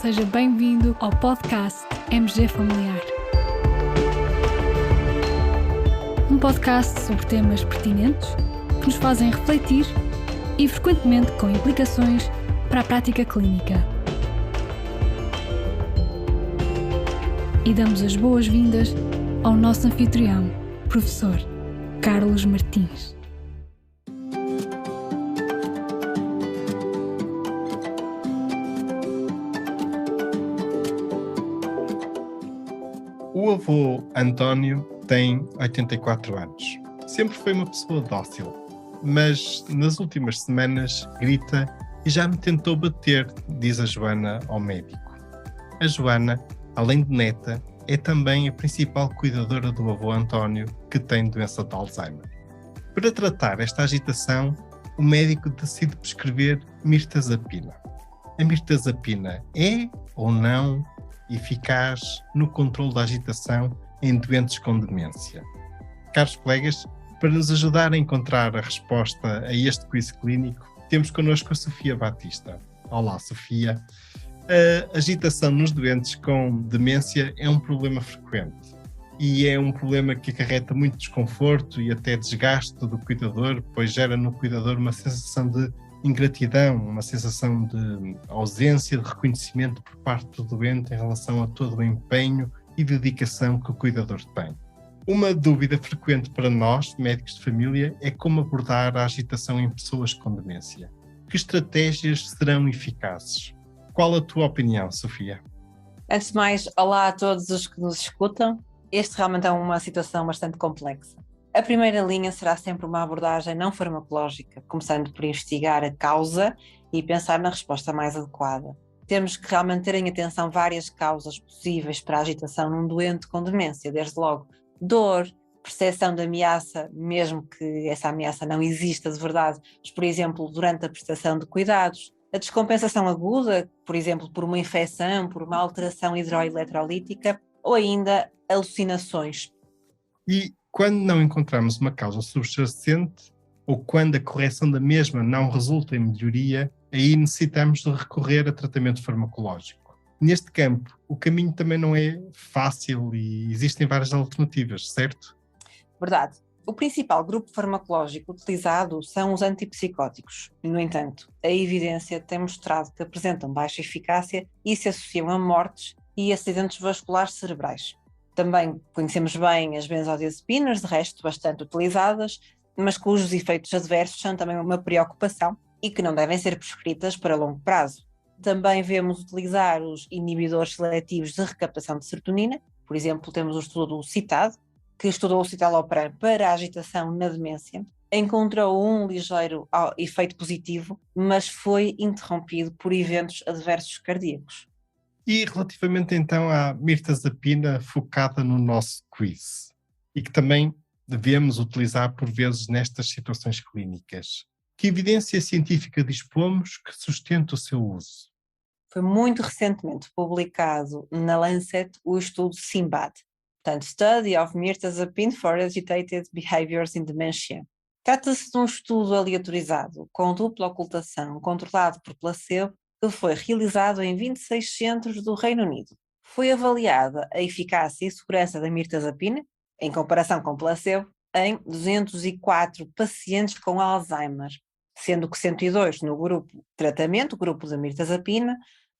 Seja bem-vindo ao podcast MG Familiar. Um podcast sobre temas pertinentes que nos fazem refletir e frequentemente com implicações para a prática clínica. E damos as boas-vindas ao nosso anfitrião, professor Carlos Martins. O avô António tem 84 anos. Sempre foi uma pessoa dócil, mas nas últimas semanas grita e já me tentou bater, diz a Joana ao médico. A Joana, além de neta, é também a principal cuidadora do avô António, que tem doença de Alzheimer. Para tratar esta agitação, o médico decide prescrever mirtazapina. A mirtazapina é ou não eficaz no controle da agitação em doentes com demência? Caros colegas, para nos ajudar a encontrar a resposta a este quiz clínico, temos connosco a Sofia Batista. Olá, Sofia. A agitação nos doentes com demência é um problema frequente e é um problema que acarreta muito desconforto e até desgaste do cuidador, pois gera no cuidador uma sensação de ingratidão, uma sensação de ausência de reconhecimento por parte do doente em relação a todo o empenho e dedicação que o cuidador tem. Uma dúvida frequente para nós, médicos de família, é como abordar a agitação em pessoas com demência. Que estratégias serão eficazes? Qual a tua opinião, Sofia? Antes de mais, olá a todos os que nos escutam. Este realmente é uma situação bastante complexa. A primeira linha será sempre uma abordagem não farmacológica, começando por investigar a causa e pensar na resposta mais adequada. Temos que realmente ter em atenção várias causas possíveis para a agitação num doente com demência, desde logo dor, percepção de ameaça, mesmo que essa ameaça não exista de verdade, mas, por exemplo, durante a prestação de cuidados, a descompensação aguda, por exemplo, por uma infecção, por uma alteração hidroeletrolítica, ou ainda alucinações. E quando não encontramos uma causa subjacente, ou quando a correção da mesma não resulta em melhoria, aí necessitamos de recorrer a tratamento farmacológico. Neste campo, o caminho também não é fácil e existem várias alternativas, certo? Verdade. O principal grupo farmacológico utilizado são os antipsicóticos. No entanto, a evidência tem mostrado que apresentam baixa eficácia e se associam a mortes e acidentes vasculares cerebrais. Também conhecemos bem as benzodiazepinas, de resto bastante utilizadas, mas cujos efeitos adversos são também uma preocupação e que não devem ser prescritas para longo prazo. Também vemos utilizar os inibidores seletivos de recaptação de serotonina. Por exemplo, temos o estudo do CITAD, que estudou o citalopram para a agitação na demência, encontrou um ligeiro efeito positivo, mas foi interrompido por eventos adversos cardíacos. E relativamente então à mirtazapina focada no nosso quiz, e que também devemos utilizar por vezes nestas situações clínicas, que evidência científica dispomos que sustenta o seu uso? Foi muito recentemente publicado na Lancet o estudo SIMBAD, portanto, Study of Mirtazapine for Agitated Behaviors in Dementia. Trata-se de um estudo aleatorizado, com dupla ocultação, controlado por placebo, que foi realizado em 26 centros do Reino Unido. Foi avaliada a eficácia e segurança da mirtazapina, em comparação com placebo, em 204 pacientes com Alzheimer, sendo que 102 no grupo tratamento, grupo da mirtazapina,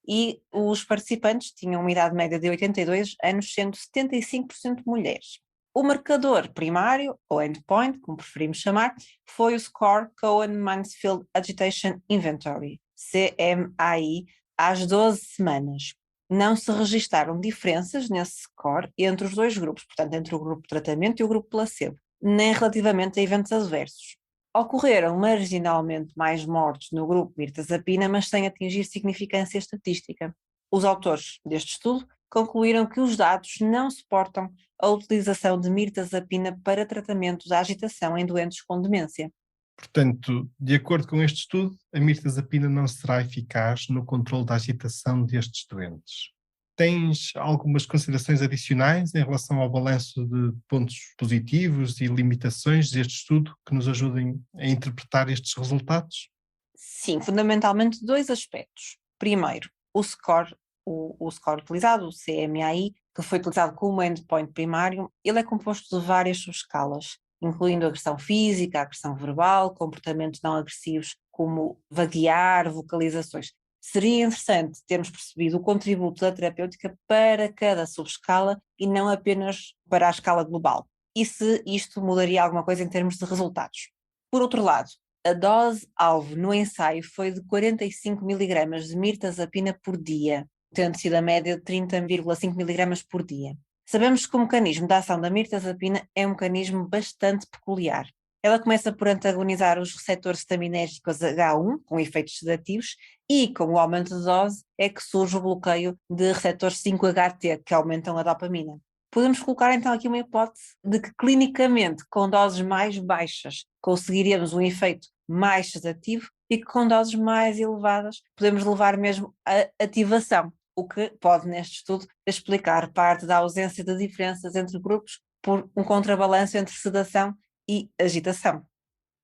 e os participantes tinham uma idade média de 82 anos, sendo 75% mulheres. O marcador primário, ou endpoint, como preferimos chamar, foi o Score Cohen-Mansfield Agitation Inventory, CMAI, às 12 semanas. Não se registaram diferenças nesse score entre os dois grupos, portanto, entre o grupo tratamento e o grupo placebo, nem relativamente a eventos adversos. Ocorreram marginalmente mais mortes no grupo mirtazapina, mas sem atingir significância estatística. Os autores deste estudo concluíram que os dados não suportam a utilização de mirtazapina para tratamento da agitação em doentes com demência. Portanto, de acordo com este estudo, a mirtazapina não será eficaz no controle da agitação destes doentes. Tens algumas considerações adicionais em relação ao balanço de pontos positivos e limitações deste estudo que nos ajudem a interpretar estes resultados? Sim, fundamentalmente dois aspectos. Primeiro, o score o score utilizado, o CMAI, que foi utilizado como endpoint primário, ele é composto de várias subescalas, incluindo agressão física, agressão verbal, comportamentos não agressivos como vaguear, vocalizações. Seria interessante termos percebido o contributo da terapêutica para cada subescala e não apenas para a escala global. E se isto mudaria alguma coisa em termos de resultados. Por outro lado, a dose-alvo no ensaio foi de 45 mg de mirtazapina por dia, tendo sido a média de 30,5 mg por dia. Sabemos que o mecanismo de ação da mirtazapina é um mecanismo bastante peculiar. Ela começa por antagonizar os receptores estaminérgicos H1, com efeitos sedativos, e com o aumento de dose é que surge o bloqueio de receptores 5-HT, que aumentam a dopamina. Podemos colocar então aqui uma hipótese de que clinicamente, com doses mais baixas, conseguiríamos um efeito mais sedativo e que com doses mais elevadas podemos levar mesmo a ativação, o que pode neste estudo explicar parte da ausência de diferenças entre grupos por um contrabalanço entre sedação e agitação.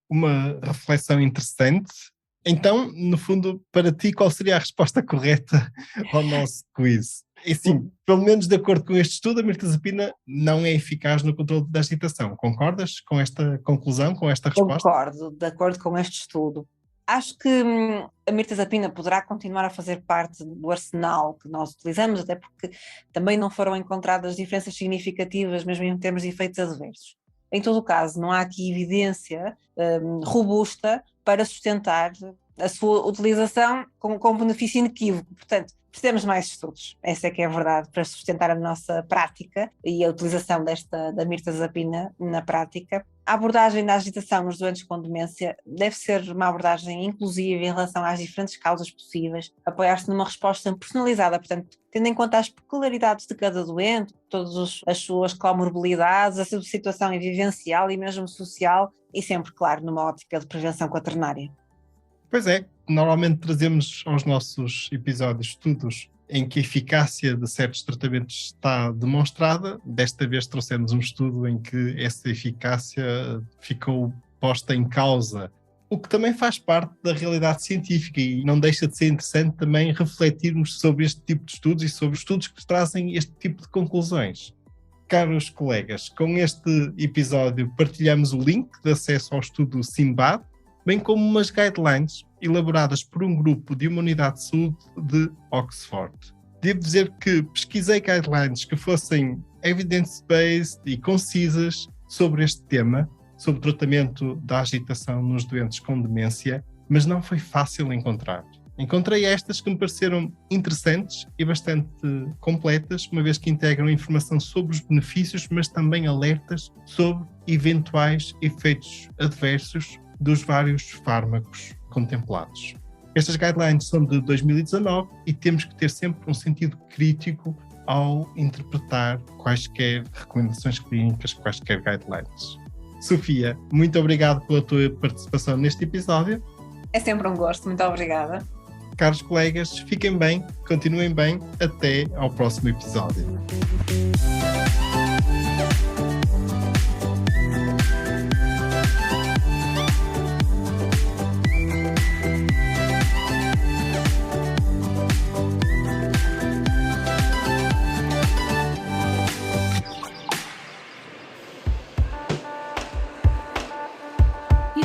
Uma reflexão interessante. Então, no fundo, para ti, qual seria a resposta correta ao nosso quiz? E sim, pelo menos de acordo com este estudo, a mirtazapina não é eficaz no controle da agitação. Concordas com esta conclusão, com esta resposta? Concordo, de acordo com este estudo. Acho que a mirtazapina poderá continuar a fazer parte do arsenal que nós utilizamos, até porque também não foram encontradas diferenças significativas, mesmo em termos de efeitos adversos. Em todo o caso, não há aqui evidência robusta para sustentar a sua utilização com benefício inequívoco. Portanto, precisamos de mais estudos, essa é que é a verdade, para sustentar a nossa prática e a utilização da mirtazapina na prática. A abordagem da agitação nos doentes com demência deve ser uma abordagem inclusiva em relação às diferentes causas possíveis, apoiar-se numa resposta personalizada, portanto, tendo em conta as peculiaridades de cada doente, todas as suas comorbilidades, a sua situação vivencial e mesmo social, e sempre, claro, numa ótica de prevenção quaternária. Pois é, normalmente trazemos aos nossos episódios estudos em que a eficácia de certos tratamentos está demonstrada. Desta vez trouxemos um estudo em que essa eficácia ficou posta em causa, o que também faz parte da realidade científica e não deixa de ser interessante também refletirmos sobre este tipo de estudos e sobre estudos que trazem este tipo de conclusões. Caros colegas, com este episódio partilhamos o link de acesso ao estudo SIMBAD, bem como umas guidelines elaboradas por um grupo de uma unidade de saúde de Oxford. Devo dizer que pesquisei guidelines que fossem evidence-based e concisas sobre este tema, sobre o tratamento da agitação nos doentes com demência, mas não foi fácil encontrar. Encontrei estas que me pareceram interessantes e bastante completas, uma vez que integram informação sobre os benefícios, mas também alertas sobre eventuais efeitos adversos dos vários fármacos contemplados. Estas guidelines são de 2019 e temos que ter sempre um sentido crítico ao interpretar quaisquer recomendações clínicas, quaisquer guidelines. Sofia, muito obrigado pela tua participação neste episódio. É sempre um gosto, muito obrigada. Caros colegas, fiquem bem, continuem bem, até ao próximo episódio.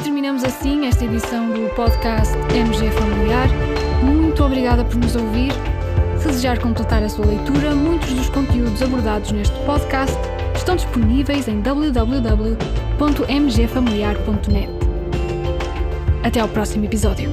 Terminamos assim esta edição do podcast MG Familiar. Muito obrigada por nos ouvir. Se desejar completar a sua leitura, muitos dos conteúdos abordados neste podcast estão disponíveis em www.mgfamiliar.net. Até ao próximo episódio.